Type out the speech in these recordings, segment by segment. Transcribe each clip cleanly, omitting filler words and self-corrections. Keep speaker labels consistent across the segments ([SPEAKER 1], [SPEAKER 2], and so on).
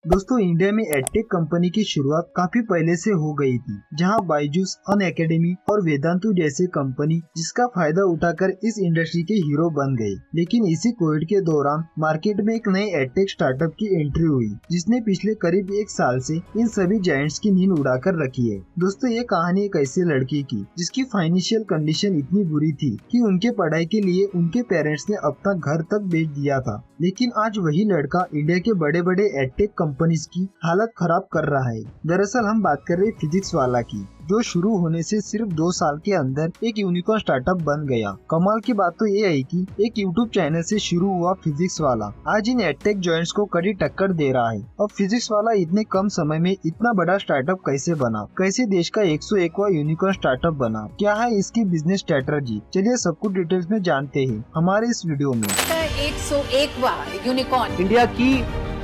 [SPEAKER 1] दोस्तों इंडिया में edtech company की शुरुआत काफी पहले से हो गई थी, जहां बायजूस, अनअकैडमी और वेदांतु जैसे कंपनी जिसका फायदा उठाकर इस इंडस्ट्री के हीरो बन गए। लेकिन इसी कोविड के दौरान मार्केट में एक नए एडटेक स्टार्टअप की एंट्री हुई, जिसने पिछले करीब एक साल से इन सभी जायंट्स की नींद उड़ाकर रखी है। दोस्तों ये कहानी एक ऐसे लड़के की जिसकी फाइनेंशियल कंडीशन इतनी बुरी थी कि उनके पढ़ाई के लिए उनके पेरेंट्स ने अपना घर तक बेच दिया था। लेकिन आज वही लड़का इंडिया के बड़े बड़े एडटेक कंपनीज की हालत खराब कर रहा है। दरअसल हम बात कर रहे हैं फिजिक्स वाला की, जो शुरू होने से सिर्फ 2 साल के अंदर एक यूनिकॉर्न स्टार्टअप बन गया। कमाल की बात तो ये है कि एक यूट्यूब चैनल से शुरू हुआ फिजिक्स वाला आज इन एडटेक जॉइंट्स को कड़ी टक्कर दे रहा है। अब फिजिक्स वाला इतने कम समय में इतना बड़ा स्टार्टअप कैसे बना, कैसे देश का 101वां यूनिकॉर्न स्टार्टअप बना, क्या है इसकी बिजनेस स्ट्रेटजी, चलिए सब कुछ डिटेल्स में जानते हैं हमारे इस वीडियो में।
[SPEAKER 2] 101वां यूनिकॉर्न,
[SPEAKER 3] इंडिया की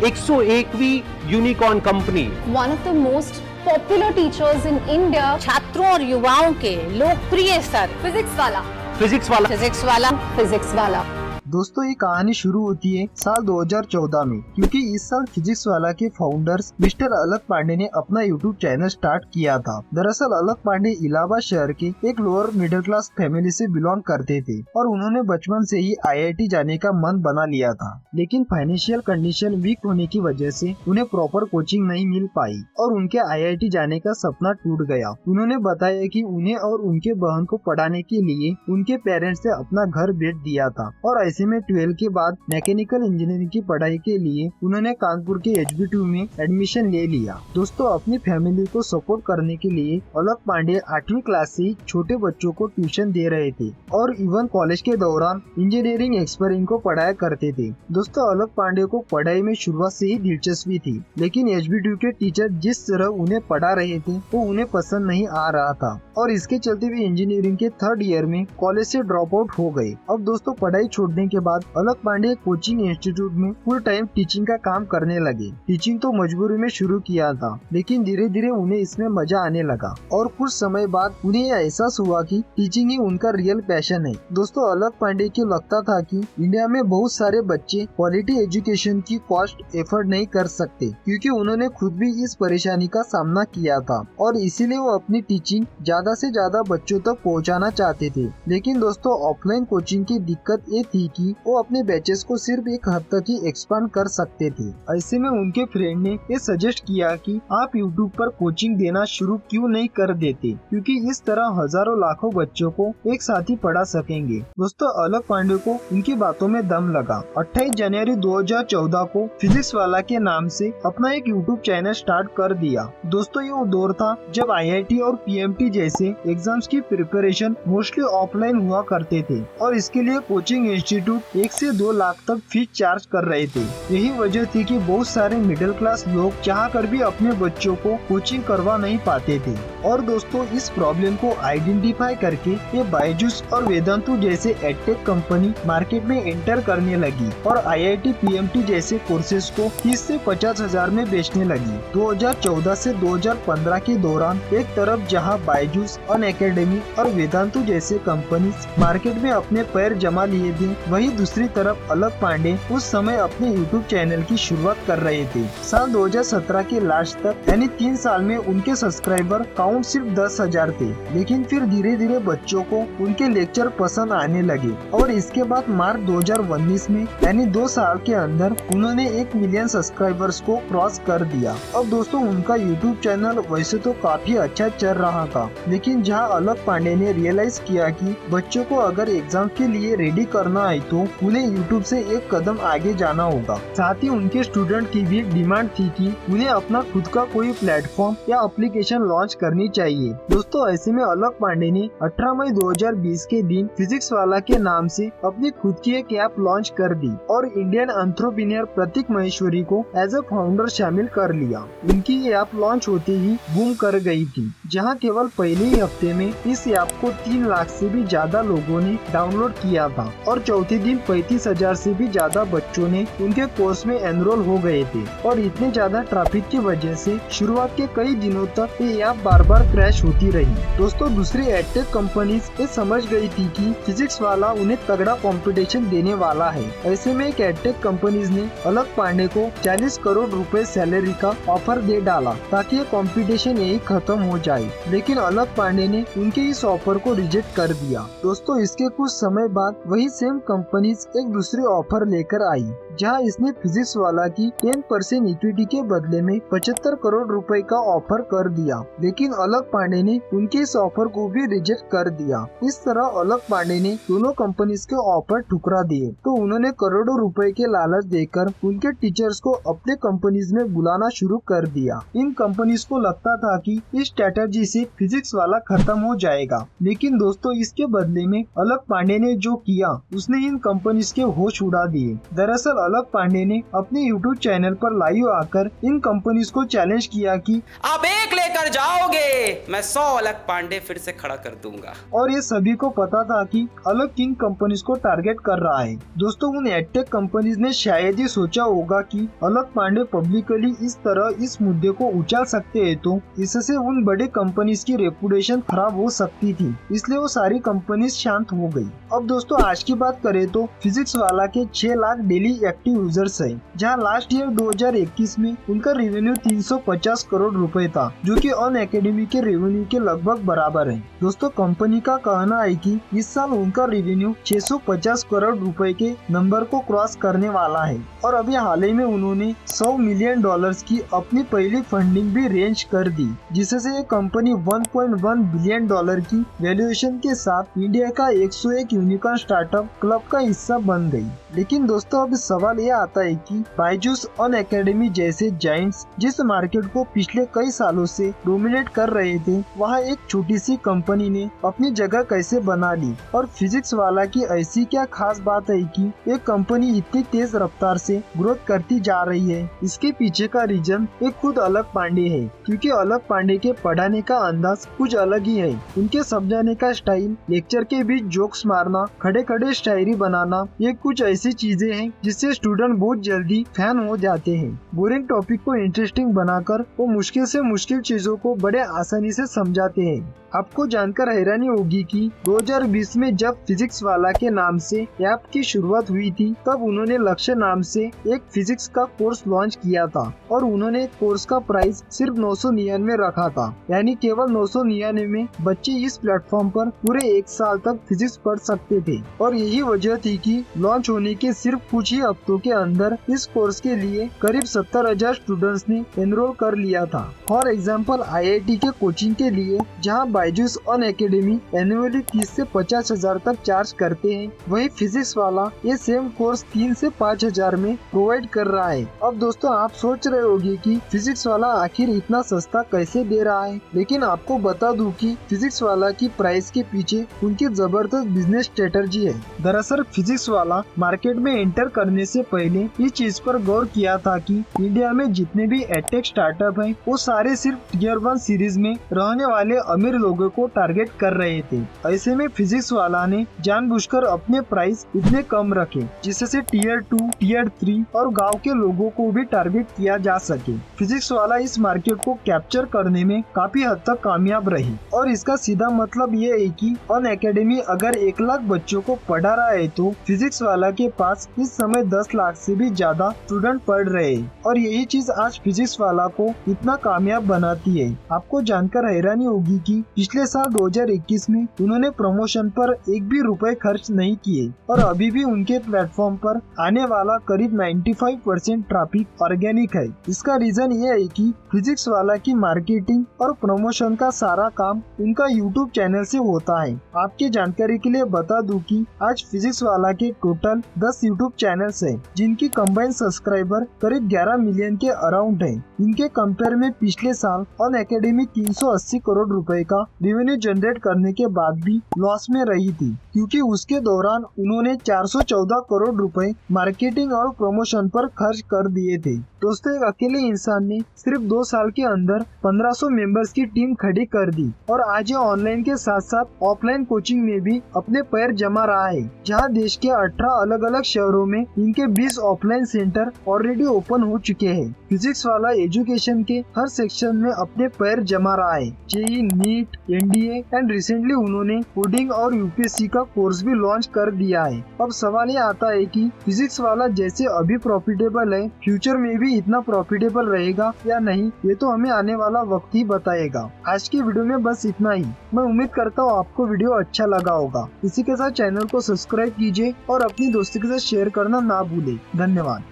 [SPEAKER 3] 101वीं unicorn company,
[SPEAKER 4] one of the most popular teachers in India,
[SPEAKER 2] छात्रों और युवाओं के लोकप्रिय sir,
[SPEAKER 4] Physics Wallah,
[SPEAKER 3] Physics Wallah,
[SPEAKER 2] Physics Wallah,
[SPEAKER 4] Physics Wallah.
[SPEAKER 1] दोस्तों ये कहानी शुरू होती है साल 2014 में, क्योंकि इस साल फिजिक्स वाला के फाउंडर्स मिस्टर अलक पांडे ने अपना यूट्यूब चैनल स्टार्ट किया था। दरअसल अलक पांडे इलाहाबाद शहर के एक लोअर मिडिल क्लास फैमिली से बिलोंग करते थे और उन्होंने बचपन से ही IIT जाने का मन बना लिया था। लेकिन फाइनेंशियल कंडीशन वीक होने की वजह से उन्हें प्रॉपर कोचिंग नहीं मिल पाई और उनके IIT जाने का सपना टूट गया। उन्होंने बताया कि उन्हें और उनके बहन को पढ़ाने के लिए उनके पेरेंट्स ने अपना घर बेच दिया था और ऐसे में 12 के बाद मैकेनिकल इंजीनियरिंग की पढ़ाई के लिए उन्होंने कानपुर के HB2 में एडमिशन ले लिया। दोस्तों अपनी फैमिली को सपोर्ट करने के लिए अलक पांडे 8वीं क्लास से छोटे बच्चों को ट्यूशन दे रहे थे और इवन कॉलेज के दौरान इंजीनियरिंग एक्सपर्ट को पढ़ाया करते थे। दोस्तों अलक पांडे को पढ़ाई में शुरुआत से ही दिलचस्पी थी, लेकिन HB2 के टीचर जिस तरह उन्हें पढ़ा रहे थे वो उन्हें पसंद नहीं आ रहा था और इसके चलते भी इंजीनियरिंग के 3rd ईयर में कॉलेज से ड्रॉप आउट हो गए। अब दोस्तों पढ़ाई छोड़ने के बाद अलक पांडे कोचिंग इंस्टीट्यूट में फुल टाइम टीचिंग का काम करने लगे। टीचिंग तो मजबूरी में शुरू किया था, लेकिन धीरे धीरे उन्हें इसमें मजा आने लगा और कुछ समय बाद उन्हें यह एहसास हुआ कि टीचिंग ही उनका रियल पैशन है। दोस्तों अलक पांडे को लगता था कि इंडिया में बहुत सारे बच्चे क्वालिटी एजुकेशन की कॉस्ट एफर्ट नहीं कर सकते, क्योंकि उन्होंने खुद भी इस परेशानी का सामना किया था और इसीलिए वो अपनी टीचिंग ज्यादा से ज्यादा बच्चों तक पहुंचाना चाहते थे। लेकिन दोस्तों ऑफलाइन कोचिंग की दिक्कत ये थी कि वो अपने बैचेस को सिर्फ एक हद तक ही एक्सपांड कर सकते थे। ऐसे में उनके फ्रेंड ने ये सजेस्ट किया कि आप यूट्यूब पर कोचिंग देना शुरू क्यों नहीं कर देते, क्योंकि इस तरह हजारों लाखों बच्चों को एक साथ ही पढ़ा सकेंगे। दोस्तों अलक पांडे को उनकी बातों में दम लगा। 28 जनवरी 2014 को फिजिक्स वाला के नाम से अपना एक यूट्यूब चैनल स्टार्ट कर दिया। दोस्तों ये वो दौर था जब IIT और PMT जैसे एग्जाम्स की प्रिपरेशन मोस्टली ऑफलाइन हुआ करते थे और इसके लिए कोचिंग इंस्टीट्यूट 1 से 2 लाख तक फीस चार्ज कर रहे थे। यही वजह थी कि बहुत सारे मिडिल क्लास लोग चाह कर भी अपने बच्चों को कोचिंग करवा नहीं पाते थे। और दोस्तों इस प्रॉब्लम को आइडेंटिफाई करके ये बायजूस और वेदांतु जैसे एडटेक कंपनी मार्केट में एंटर करने लगी और IIT PMT जैसे कोर्सेज को 30 से 50 हजार में बेचने लगी। 2014 से 2015 के दौरान एक तरफ जहां बायजूस, अनअकैडमी और वेदांतु जैसे कंपनी मार्केट में अपने पैर जमा लिए थे, वहीं दूसरी तरफ अलक पांडे उस समय अपने YouTube चैनल की शुरुआत कर रहे थे। साल 2017 के लास्ट तक यानी 3 साल में उनके सब्सक्राइबर काउंट सिर्फ 10,000 थे, लेकिन फिर धीरे धीरे बच्चों को उनके लेक्चर पसंद आने लगे और इसके बाद मार्च 2019 में यानी 2 साल के अंदर उन्होंने 1 मिलियन सब्सक्राइबर्स को क्रॉस कर दिया। अब दोस्तों उनका YouTube चैनल वैसे तो काफी अच्छा चल रहा था, लेकिन जहां अलक पांडे ने रियलाइज किया कि बच्चों को अगर एग्जाम के लिए रेडी करना है तो उन्हें YouTube से एक कदम आगे जाना होगा। साथ ही उनके स्टूडेंट की भी डिमांड थी कि उन्हें अपना खुद का कोई प्लेटफॉर्म या एप्लीकेशन लॉन्च करनी चाहिए। दोस्तों ऐसे में अलक पांडे ने 18 मई 2020 के दिन फिजिक्स वाला के नाम से अपनी खुद की एक ऐप लॉन्च कर दी और इंडियन एंटरप्रेन्योर प्रतीक महेश्वरी को एज ए फाउंडर शामिल कर लिया। उनकी ये ऐप लॉन्च होते ही बूम कर गई थी, जहां केवल पहले ही हफ्ते में इस ऐप को 3 लाख से भी ज्यादा लोगों ने डाउनलोड किया था और चौथे प्रतिदिन 35,000 से भी ज्यादा बच्चों ने उनके कोर्स में एनरोल हो गए थे और इतने ज्यादा ट्रैफिक की वजह से शुरुआत के कई दिनों तक ये ऐप बार बार क्रैश होती रही। दोस्तों दूसरी एडटेक कंपनीज ये समझ गई थी कि फिजिक्स वाला उन्हें तगड़ा कंपटीशन देने वाला है। ऐसे में एक एडटेक कंपनीज ने अलक पांडे को 40 करोड़ रुपए सैलरी का ऑफर दे डाला ताकि ये कंपटीशन यही खत्म हो जाए, लेकिन अलक पांडे ने उनके इस ऑफर को रिजेक्ट कर दिया। दोस्तों इसके कुछ समय बाद वही सेम कंपनीज एक दूसरी ऑफर लेकर आई जहां इसने फिजिक्स वाला की 10% इक्विटी के बदले में 75 करोड़ रुपए का ऑफर कर दिया, लेकिन अलक पांडे ने उनके इस ऑफर को भी रिजेक्ट कर दिया। इस तरह अलक पांडे ने दोनों कंपनीज के ऑफर ठुकरा दिए तो उन्होंने करोड़ों रुपए के लालच देकर उनके टीचर्स को अपने कंपनीज में बुलाना शुरू कर दिया। इन कंपनीज को लगता था कि इस स्ट्रेटेजी से फिजिक्स वाला खत्म हो जाएगा, लेकिन दोस्तों इसके बदले में अलक पांडे ने जो किया उसने इन कंपनीज के होश उड़ा दिए। दरअसल अलक पांडे ने अपने YouTube चैनल पर लाइव आकर इन कंपनीज को चैलेंज किया कि
[SPEAKER 5] आप एक लेकर जाओगे मैं 100 अलक पांडे फिर से खड़ा कर दूंगा।
[SPEAKER 1] और ये सभी को पता था कि अलक किन कंपनीज को टारगेट कर रहा है। दोस्तों उन एडटेक कंपनीज ने शायद ही सोचा होगा कि अलक पांडे पब्लिकली इस तरह इस मुद्दे को उछाल सकते हैं तो इससे उन बड़े कंपनीज की रेपुटेशन खराब हो सकती थी, इसलिए वो सारी कंपनीज शांत हो गई। अब दोस्तों आज की बात करें तो फिजिक्स वाला के 6 लाख डेली एक्टिव यूजर्स है, जहां लास्ट ईयर 2021 में उनका रेवेन्यू 350 करोड़ रुपए था, जो कि अनअकैडमी के रेवेन्यू के लगभग बराबर है। दोस्तों कंपनी का कहना है कि इस साल उनका रेवेन्यू 650 करोड़ रुपए के नंबर को क्रॉस करने वाला है और अभी हाल ही में उन्होंने $100 मिलियन की अपनी पहली फंडिंग भी रेंज कर दी, जिससे ये कंपनी $1.1 बिलियन की वैल्यूएशन के साथ इंडिया का 101 यूनिकॉर्न स्टार्टअप क्लब का हिस्सा बन गई। लेकिन दोस्तों अब सवाल ये आता है कि बायजूस अनअकैडमी जैसे जायंट्स जिस मार्केट को पिछले कई सालों से डोमिनेट कर रहे थे, वहाँ एक छोटी सी कंपनी ने अपनी जगह कैसे बना ली और फिजिक्स वाला की ऐसी क्या खास बात है कि एक कंपनी इतनी तेज रफ्तार से ग्रोथ करती जा रही है। इसके पीछे का रीजन एक खुद अलक पांडे है, क्योंकि अलक पांडे के पढ़ाने का अंदाज कुछ अलग ही है। उनके समझाने का स्टाइल, लेक्चर के बीच जोक्स मारना, खड़े खड़े शायरी बनाना, ये कुछ ऐसी चीजें हैं जिससे स्टूडेंट बहुत जल्दी फैन हो जाते हैं। बोरिंग टॉपिक को इंटरेस्टिंग बनाकर वो मुश्किल से मुश्किल चीजों को बड़े आसानी से समझाते हैं। आपको जानकर हैरानी होगी कि 2020 में जब फिजिक्स वाला के नाम से ऐप की शुरुआत हुई थी, तब उन्होंने लक्ष्य नाम से एक फिजिक्स का कोर्स लॉन्च किया था और उन्होंने कोर्स का प्राइस सिर्फ 999 रखा था, यानी केवल 999 में बच्चे इस प्लेटफॉर्म पर पूरे 1 साल तक फिजिक्स पढ़ सकते थे। और यही वजह थी कि लॉन्च होने के सिर्फ कुछ ही हफ्तों के अंदर इस कोर्स के लिए करीब 70,000 स्टूडेंट्स ने एनरोल कर लिया था। फॉर एग्जाम्पल IIT के कोचिंग के लिए जहाँ बायजूस अनअकैडमी एनुअली 30 से 50,000 तक चार्ज करते हैं, वही फिजिक्स वाला ये सेम कोर्स 3 से 5,000 में प्रोवाइड कर रहा है। अब दोस्तों आप सोच रहे होंगे कि फिजिक्स वाला आखिर इतना सस्ता कैसे दे रहा है, लेकिन आपको बता दूं कि फिजिक्स वाला की प्राइस के पीछे उनकी जबरदस्त बिजनेस स्ट्रेटजी है। दरअसल फिजिक्स वाला मार्केट में एंटर करने से पहले इस चीज पर गौर किया था कि इंडिया में जितने भी एडटेक स्टार्टअप हैं, वो सारे सिर्फ टियर 1 सीरीज में रहने वाले अमीर लोगों को टारगेट कर रहे थे। ऐसे में फिजिक्स वाला ने जानबूझकर अपने प्राइस इतने कम रखे जिससे टियर 2, टियर 3 और गांव के लोगों को भी टारगेट किया जा सके। फिजिक्स वाला इस मार्केट को कैप्चर करने में काफी हद तक कामयाब रही और इसका सीधा मतलब ये है कि अनअकैडमी अगर 1 लाख बच्चों को पढ़ा रहा है तो फिजिक्स वाला के पास इस समय 10 लाख से भी ज्यादा स्टूडेंट पढ़ रहे हैं और यही चीज आज फिजिक्स वाला को इतना कामयाब बनाती है। आपको जानकर हैरानी होगी कि पिछले साल 2021 में उन्होंने प्रमोशन पर एक भी रुपए खर्च नहीं किए और अभी भी उनके प्लेटफॉर्म पर आने वाला करीब 95% ट्रैफिक ऑर्गेनिक है। इसका रीजन ये है कि फिजिक्स वाला की मार्केटिंग और प्रमोशन का सारा काम उनका YouTube चैनल से होता है। आपकी जानकारी के लिए बता दूं कि आज फिजिक्स वाला के टोटल 10 YouTube चैनल्स हैं, जिनकी कंबाइंड सब्सक्राइबर करीब 11 मिलियन के अराउंड है। इनके कंपेयर में पिछले साल अनअकैडमी 380 करोड़ रुपए का रेवेन्यू जनरेट करने के बाद भी लॉस में रही थी। क्योंकि उसके दौरान उन्होंने 414 करोड़ रुपए मार्केटिंग और प्रमोशन पर खर्च कर दिए थे। दोस्तों, एक अकेले इंसान ने सिर्फ 2 साल के अंदर 1500 मेंबर्स की टीम खड़ी कर दी और आज ये ऑनलाइन के साथ साथ ऑफलाइन कोचिंग में भी अपने पैर जमा रहा है, जहां देश के 18 अलग अलग शहरों में इनके 20 ऑफलाइन सेंटर ऑलरेडी ओपन हो चुके हैं। फिजिक्स वाला एजुकेशन के हर सेक्शन में अपने पैर जमा रहा है। JEE, NEET, NDA and recently उन्होंने कोडिंग और यूपीएससी का कोर्स भी लॉन्च कर दिया है। अब सवाल ये आता है कि फिजिक्स वाला जैसे अभी प्रॉफिटेबल है, फ्यूचर में भी इतना प्रॉफिटेबल रहेगा या नहीं, ये तो हमें आने वाला वक्त ही बताएगा। आज की वीडियो में बस इतना ही। मैं उम्मीद करता हूँ आपको वीडियो अच्छा लगा होगा। इसी के साथ चैनल को सब्सक्राइब कीजिए और अपनी दोस्तों के साथ शेयर करना ना भूले। धन्यवाद।